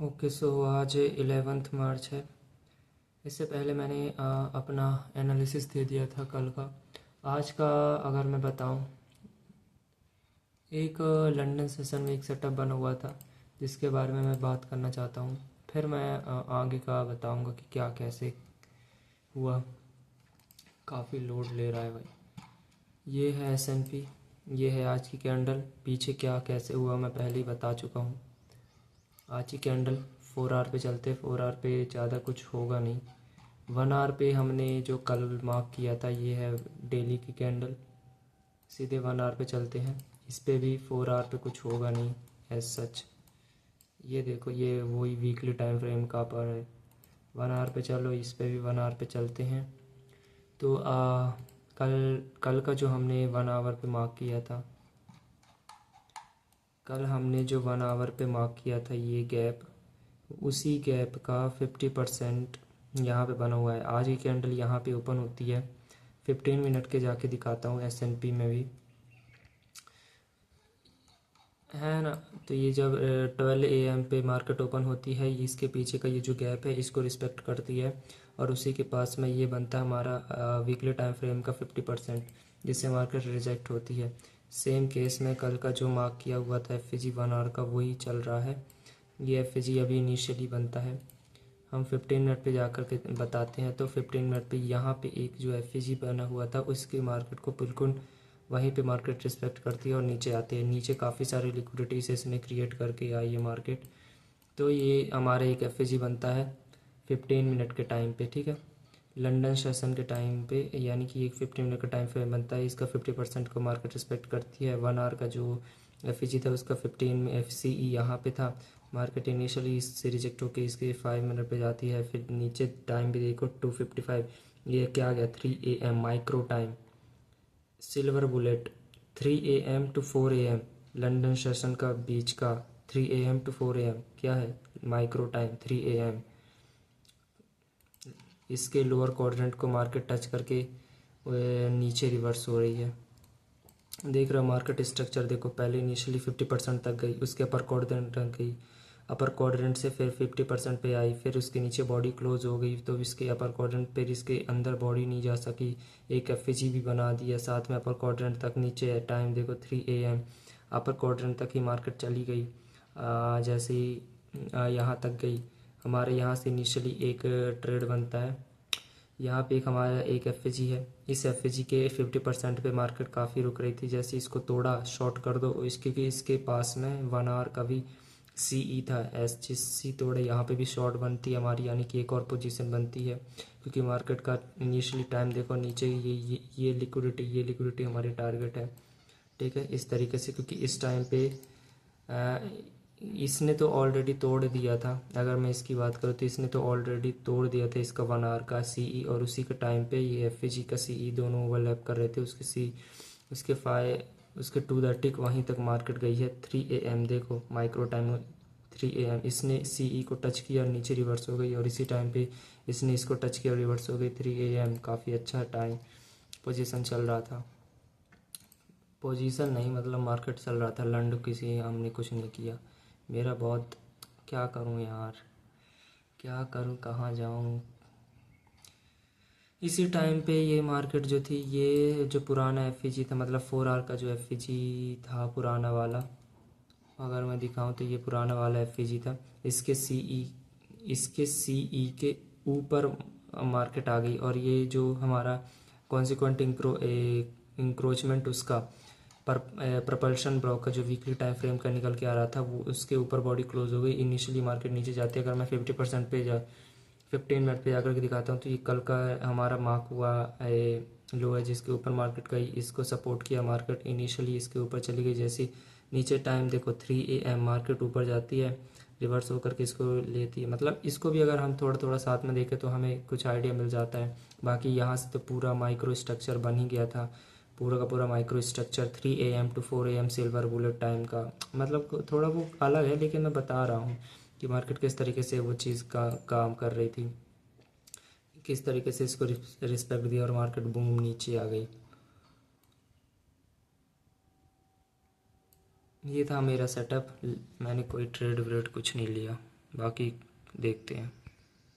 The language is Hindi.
ओके सो आज 11 मार्च है। इससे पहले मैंने अपना एनालिसिस दे दिया था कल का। आज का अगर मैं बताऊं, एक लंदन सेशन में एक सेटअप बना हुआ था जिसके बारे में मैं बात करना चाहता हूं। फिर मैं आगे का बताऊंगा कि क्या कैसे हुआ। काफ़ी लोड ले रहा है भाई। ये है S&P, ये है आज की कैंडल। पीछे क्या कैसे हुआ मैं पहले ही बता चुका हूँ। आज की कैंडल 4 आवर पे चलते, 4 आवर पे ज़्यादा कुछ होगा नहीं। 1 आवर पे हमने जो कल मार्क किया था, ये है डेली की कैंडल। सीधे 1 आवर पे चलते हैं, इस पे भी 4 आवर पे कुछ होगा नहीं एज सच। ये देखो, ये वही वीकली टाइम फ्रेम का पर है। 1 आवर पे चलो, इस पे भी 1 आवर पे चलते हैं। तो कल कल का जो हमने 1 आवर पे मार्क किया था, कल हमने जो 1 आवर पे मार्क किया था ये गैप, उसी गैप का 50% यहाँ पे बना हुआ है। आज की कैंडल यहाँ पे ओपन होती है। 15 मिनट के जाके दिखाता हूँ S&P में भी है ना। तो ये जब 12 AM पे मार्केट ओपन होती है, इसके पीछे का ये जो गैप है इसको रिस्पेक्ट करती है और उसी के पास में ये बनता है हमारा वीकली टाइम फ्रेम का 50%, जिससे मार्केट रिजेक्ट होती है। सेम केस में कल का जो मार्क किया हुआ था FG 1 आवर का, वही चल रहा है। ये FG अभी इनिशियली बनता है। हम 15 मिनट पे जाकर के बताते हैं। तो 15 मिनट पे यहाँ पे एक जो FG बना हुआ था, उसके मार्केट को बिल्कुल वहीं पे मार्केट रिस्पेक्ट करती है और नीचे आती है। नीचे काफ़ी सारी लिक्विडिटी से इसने क्रिएट करके आई है मार्केट। तो ये हमारा एक FG बनता है 15 मिनट के टाइम पे, ठीक है। लंदन सेशन के टाइम पे, यानी कि एक 15 मिनट का टाइम फ्रेम बनता है। इसका 50% को मार्केट रिस्पेक्ट करती है। 1 आवर का जो FG था उसका 15 में FCE यहाँ पे था। मार्केट इनिशियली इससे रिजेक्ट होकर इसके 5 मिनट पे जाती है। फिर नीचे टाइम भी देखो 2:55। ये क्या आ गया 3 AM micro time, silver bullet. 3 AM to 4 AM London session का बीच का 3 AM to 4 AM क्या है, माइक्रो टाइम 3 AM। इसके लोअर क्वाड्रेंट को मार्केट टच करके नीचे रिवर्स हो रही है। देख रहे हो मार्केट स्ट्रक्चर, देखो पहले इनिशियली 50% तक गई, उसके अपर क्वाड्रेंट तक गई, अपर क्वाड्रेंट से फिर 50% पे आई, फिर उसके नीचे बॉडी क्लोज हो गई, तो इसके अपर क्वाड्रेंट पर इसके अंदर बॉडी नहीं जा सकी। एक FG भी बना दिया साथ में अपर क्वाड्रेंट तक। नीचे है टाइम देखो 3 AM, अपर क्वाड्रेंट तक ही मार्केट चली गई। जैसे ही यहाँ तक गई, हमारे यहाँ से इनिशियली एक ट्रेड बनता है। यहाँ पे एक हमारा एक FG है। इस FG के 50% पे मार्केट काफ़ी रुक रही थी। जैसे इसको तोड़ा, शॉर्ट कर दो इसके, कि इसके पास में 1 आवर का भी CE था। SGC तोड़े, यहाँ पे भी शॉर्ट बनती है हमारी, यानी कि एक और पोजीशन बनती है। क्योंकि मार्केट का इनिशियली टाइम देखो नीचे, ये लिक्विडिटी हमारी टारगेट है, ठीक है। इस तरीके से, क्योंकि इस टाइम पे इसने तो ऑलरेडी तोड़ दिया था। अगर मैं इसकी बात करूँ तो इसने तो ऑलरेडी तोड़ दिया था इसका 1 आवर का CE, और उसी के टाइम पे ये FG का CE दोनों ओवरलैप कर रहे थे। उसके टू द टिक वहीं तक मार्केट गई है। 3 AM देखो माइक्रो टाइम 3 AM, इसने CE को टच किया और नीचे रिवर्स हो गई, और इसी टाइम पे इसने इसको टच किया और रिवर्स हो गई 3 AM। काफ़ी अच्छा टाइम पोजीशन चल रहा था। पोजीशन नहीं, मतलब मार्केट चल रहा था लंड, किसी हमने कुछ नहीं किया। मेरा बहुत, क्या करूं यार, क्या करूं, कहाँ जाऊं। इसी टाइम पे ये मार्केट जो थी, ये जो पुराना FG था, मतलब 4 आवर का जो FG था पुराना वाला, अगर मैं दिखाऊं तो ये पुराना वाला FG था। इसके CE के ऊपर मार्केट आ गई, और ये जो हमारा कॉन्सिक्वेंट इंक्रोचमेंट उसका प्रपल्शन ब्लॉक का जो वीकली टाइम फ्रेम का निकल के आ रहा था, वो उसके ऊपर बॉडी क्लोज हो गई। इनिशियली मार्केट नीचे जाती है। अगर मैं 50% पे 15 मिनट पे जाकर के दिखाता हूँ, तो ये कल का हमारा मार्क हुआ लो है, जिसके ऊपर मार्केट गई। इसको सपोर्ट किया मार्केट, इनिशियली इसके ऊपर चली गई। जैसे नीचे टाइम देखो 3 AM, मार्केट ऊपर जाती है, रिवर्स होकर के इसको लेती है। मतलब इसको भी अगर हम थोड़ा थोड़ा साथ में देखें तो हमें कुछ आइडिया मिल जाता है। बाकी यहाँ से तो पूरा माइक्रो स्ट्रक्चर बन ही गया था, पूरा का पूरा micro structure 3 AM to 4 AM silver bullet time का। मतलब थोड़ा वो अलग है, लेकिन मैं बता रहा हूँ कि मार्केट किस तरीके से वो चीज़ का काम कर रही थी, किस तरीके से इसको रिस्पेक्ट दिया और मार्केट बूम नीचे आ गई। ये था मेरा सेटअप। मैंने कोई ट्रेड व्रेड कुछ नहीं लिया। बाकी देखते हैं।